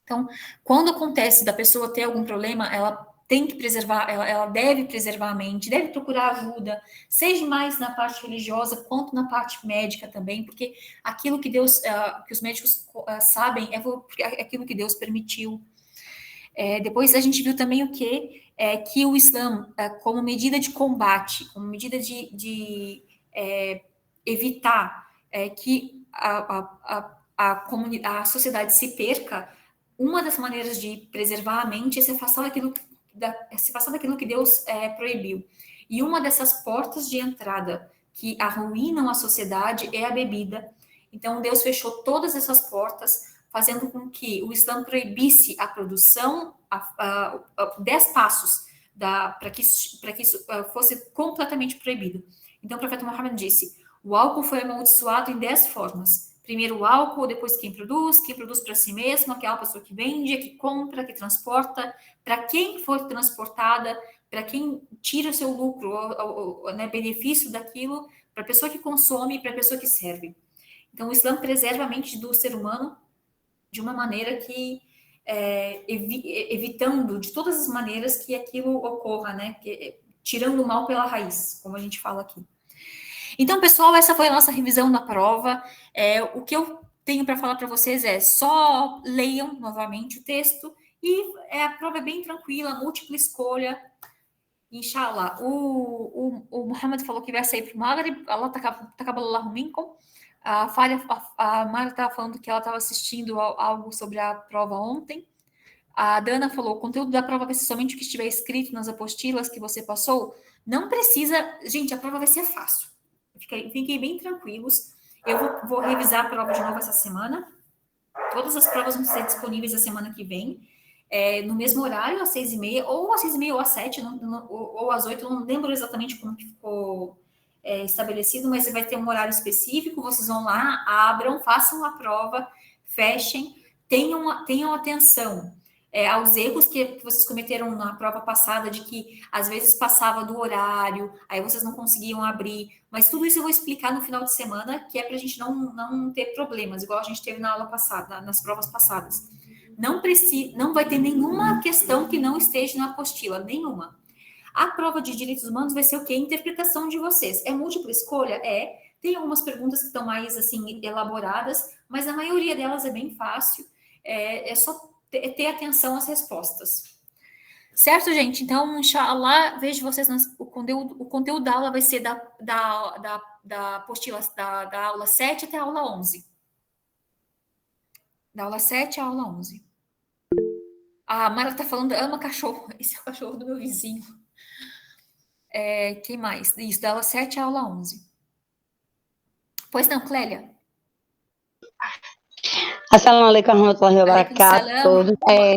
A: Então, quando acontece da pessoa ter algum problema, ela tem que preservar, ela deve preservar a mente, deve procurar ajuda, seja mais na parte religiosa quanto na parte médica também, porque aquilo que Deus, que os médicos sabem é aquilo que Deus permitiu. Depois a gente viu também o quê? Que o Islã, como medida de combate, como medida de evitar que a sociedade se perca, uma das maneiras de preservar a mente é se afastar daquilo que Deus proibiu. E uma dessas portas de entrada que arruinam a sociedade é a bebida. Então, Deus fechou todas essas portas, fazendo com que o Islã proibisse a produção, 10 passos para que isso fosse completamente proibido. Então, o profeta Muhammad disse, o álcool foi amaldiçoado em 10 formas. Primeiro o álcool, depois quem produz para si mesmo, aquela pessoa que vende, que compra, que transporta, para quem for transportada, para quem tira o seu lucro, né, benefício daquilo, para a pessoa que consome e para a pessoa que serve. Então, o Islã preserva a mente do ser humano de uma maneira que, evitando de todas as maneiras que aquilo ocorra, né? Tirando o mal pela raiz, como a gente fala aqui. Então, pessoal, essa foi a nossa revisão da prova. O que eu tenho para falar para vocês é só leiam novamente o texto e a prova é bem tranquila, múltipla escolha. Inshallah. O Muhammad falou que vai sair para o Maghrib, Allah takaballahu minkum. A Mara estava falando que ela estava assistindo algo sobre a prova ontem. A Dana falou, o conteúdo da prova vai ser somente o que estiver escrito nas apostilas que você passou. Não precisa... Gente, a prova vai ser fácil. Fiquem bem tranquilos. Eu vou revisar a prova de novo essa semana. Todas as provas vão ser disponíveis a semana que vem. No mesmo horário, às 6h30, ou às 6h30 ou às 7, ou às 8, não lembro exatamente como que ficou estabelecido, mas vai ter um horário específico, vocês vão lá, abram, façam a prova, fechem, tenham atenção aos erros que vocês cometeram na prova passada, de que às vezes passava do horário, aí vocês não conseguiam abrir, mas tudo isso eu vou explicar no final de semana, que é para a gente não ter problemas, igual a gente teve na aula passada, nas provas passadas. Não vai ter nenhuma questão que não esteja na apostila, nenhuma. A prova de direitos humanos vai ser o quê? A interpretação de vocês. É múltipla escolha? Tem algumas perguntas que estão mais, assim, elaboradas, mas a maioria delas é bem fácil. É só ter atenção às respostas. Certo, gente? Então, inshallah, vejo vocês... O conteúdo da aula vai ser da apostila da aula 7 até a aula 11. Da aula 7 à aula 11. A Mara tá falando, ama cachorro. Esse é o cachorro do meu vizinho. Quem mais? Isso, da aula 7 à aula 11. Pois não, Clélia?
G: Assalamu alaikum warahmatullahi
A: Alaikum
G: wabarakatuh.
A: salam.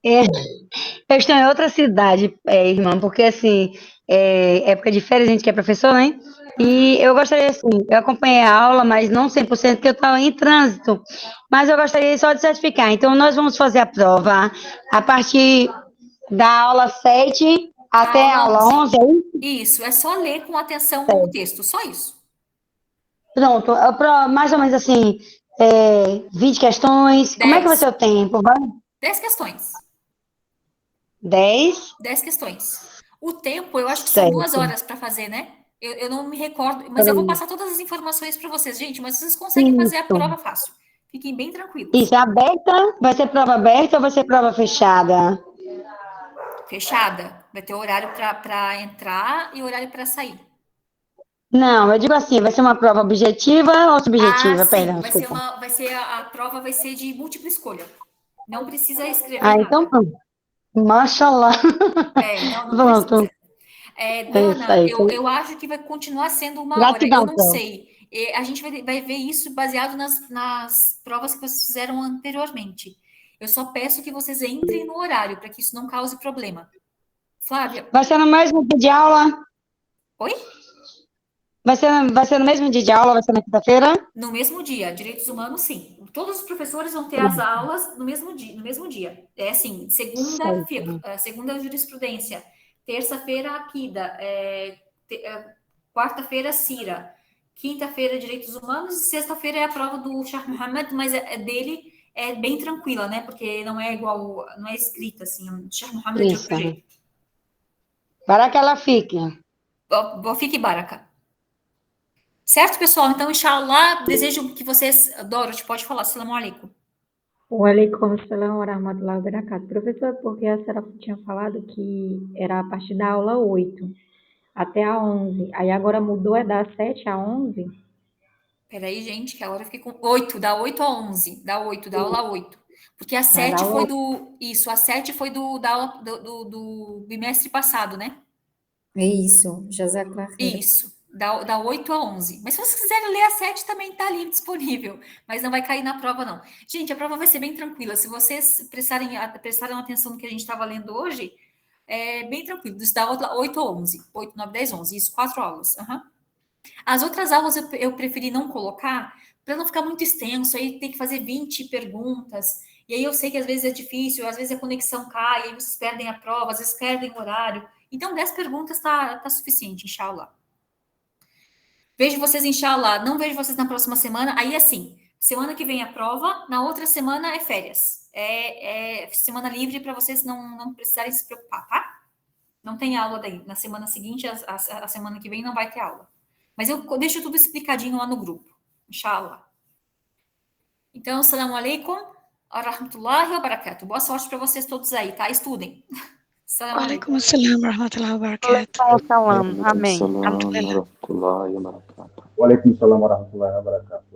G: Eu estou em outra cidade, irmã, porque assim, época de férias, a gente que é professor, né? E eu gostaria, assim, eu acompanhei a aula, mas não 100%, porque eu estava em trânsito. Mas eu gostaria só de certificar. Então, nós vamos fazer a prova a partir da aula 7 até a aula 11, é isso?
A: Isso, é só ler com atenção o texto, só isso.
G: Pronto, mais ou menos assim, 20 questões. Como é que vai
A: 10.
G: ser o tempo? Vai?
A: 10 questões.
G: 10?
A: 10 questões. O tempo, eu acho que são 2 horas para fazer, né? Eu não me recordo, mas eu vou passar todas as informações para vocês, gente, mas vocês conseguem fazer a prova fácil. Fiquem bem tranquilos.
G: Isso, é aberta? Vai ser prova aberta ou vai ser prova fechada?
A: Fechada. Vai ter horário para entrar e horário para sair.
G: Não, eu digo assim, vai ser uma prova objetiva ou subjetiva?
A: Sim,
G: Perdão, desculpa.
A: a prova vai ser de múltipla escolha. Não precisa escrever
G: Ah,
A: nada.
G: então pronto. Mashallah.
A: Não
G: Pronto.
A: Dana,
G: isso aí.
A: eu acho que vai continuar sendo uma
G: Gratidão,
A: hora. Eu não
G: então.
A: sei. A gente vai ver isso baseado nas provas que vocês fizeram anteriormente. Eu só peço que vocês entrem no horário, para que isso não cause problema. Flávia?
G: Vai ser no mesmo dia de aula?
A: Oi?
G: Vai ser no mesmo dia de aula? Vai ser na quinta-feira?
A: No mesmo dia, direitos humanos, sim. Todos os professores vão ter as aulas no mesmo dia, no mesmo dia. É assim, segunda jurisprudência, terça-feira Akida, quarta-feira Cira, quinta-feira direitos humanos, e sexta-feira é a prova do Shah Mohammed, mas dele é bem tranquila, né? Porque não é igual, não é escrita assim, o Shah Mohammed é de outro
G: Isso.
A: jeito.
G: Para que ela fique.
A: Fique baraka. Certo, pessoal? Então, inshallah, desejo que vocês... Dorothy, pode falar. Assalamu alaikum.
H: Walaikum salam wa rahmatullahi wa barakatuh. Professor, porque a senhora tinha falado que era a partir da aula 8 até a 11. Aí agora mudou, é da 7 a 11?
A: Peraí, gente, que agora eu fiquei com 8, da 8 a 11. Da 8, da aula 8. Porque a
H: Da
A: 7
H: aula
A: foi do... Isso, a 7 foi da aula do bimestre passado, né?
I: É isso, Jazakallah khair.
A: Isso, da 8 a 11. Mas se vocês quiserem ler a 7, também está ali disponível. Mas não vai cair na prova, não. Gente, a prova vai ser bem tranquila. Se vocês prestarem atenção no que a gente estava lendo hoje, é bem tranquilo. Da 8 a 11. 8, 9, 10, 11. Isso, 4 aulas. Uhum. As outras aulas eu preferi não colocar, para não ficar muito extenso. Aí tem que fazer 20 perguntas. E aí eu sei que às vezes é difícil, às vezes a conexão cai, aí vocês perdem a prova, às vezes perdem o horário. Então, 10 perguntas tá suficiente, inshallah. Vejo vocês, inshallah. Não vejo vocês na próxima semana. Aí, assim, semana que vem a prova, na outra semana é férias. É semana livre para vocês não precisarem se preocupar, tá? Não tem aula daí. Na semana seguinte, a semana que vem, não vai ter aula. Mas eu deixo tudo explicadinho lá no grupo, inshallah. Então, assalamu alaikum, wa rahmatullahi wa barakatuh. Boa sorte para vocês todos aí, tá? Estudem. Assalamu alaikum.
C: Walaikum salam wa rahmatullahi wa barakatuh.
G: Salam. Amém.
B: Assalamu alaikum warahmatullahi wabarakatuh.
J: Waalaikumsalam warahmatullahi wabarakatuh.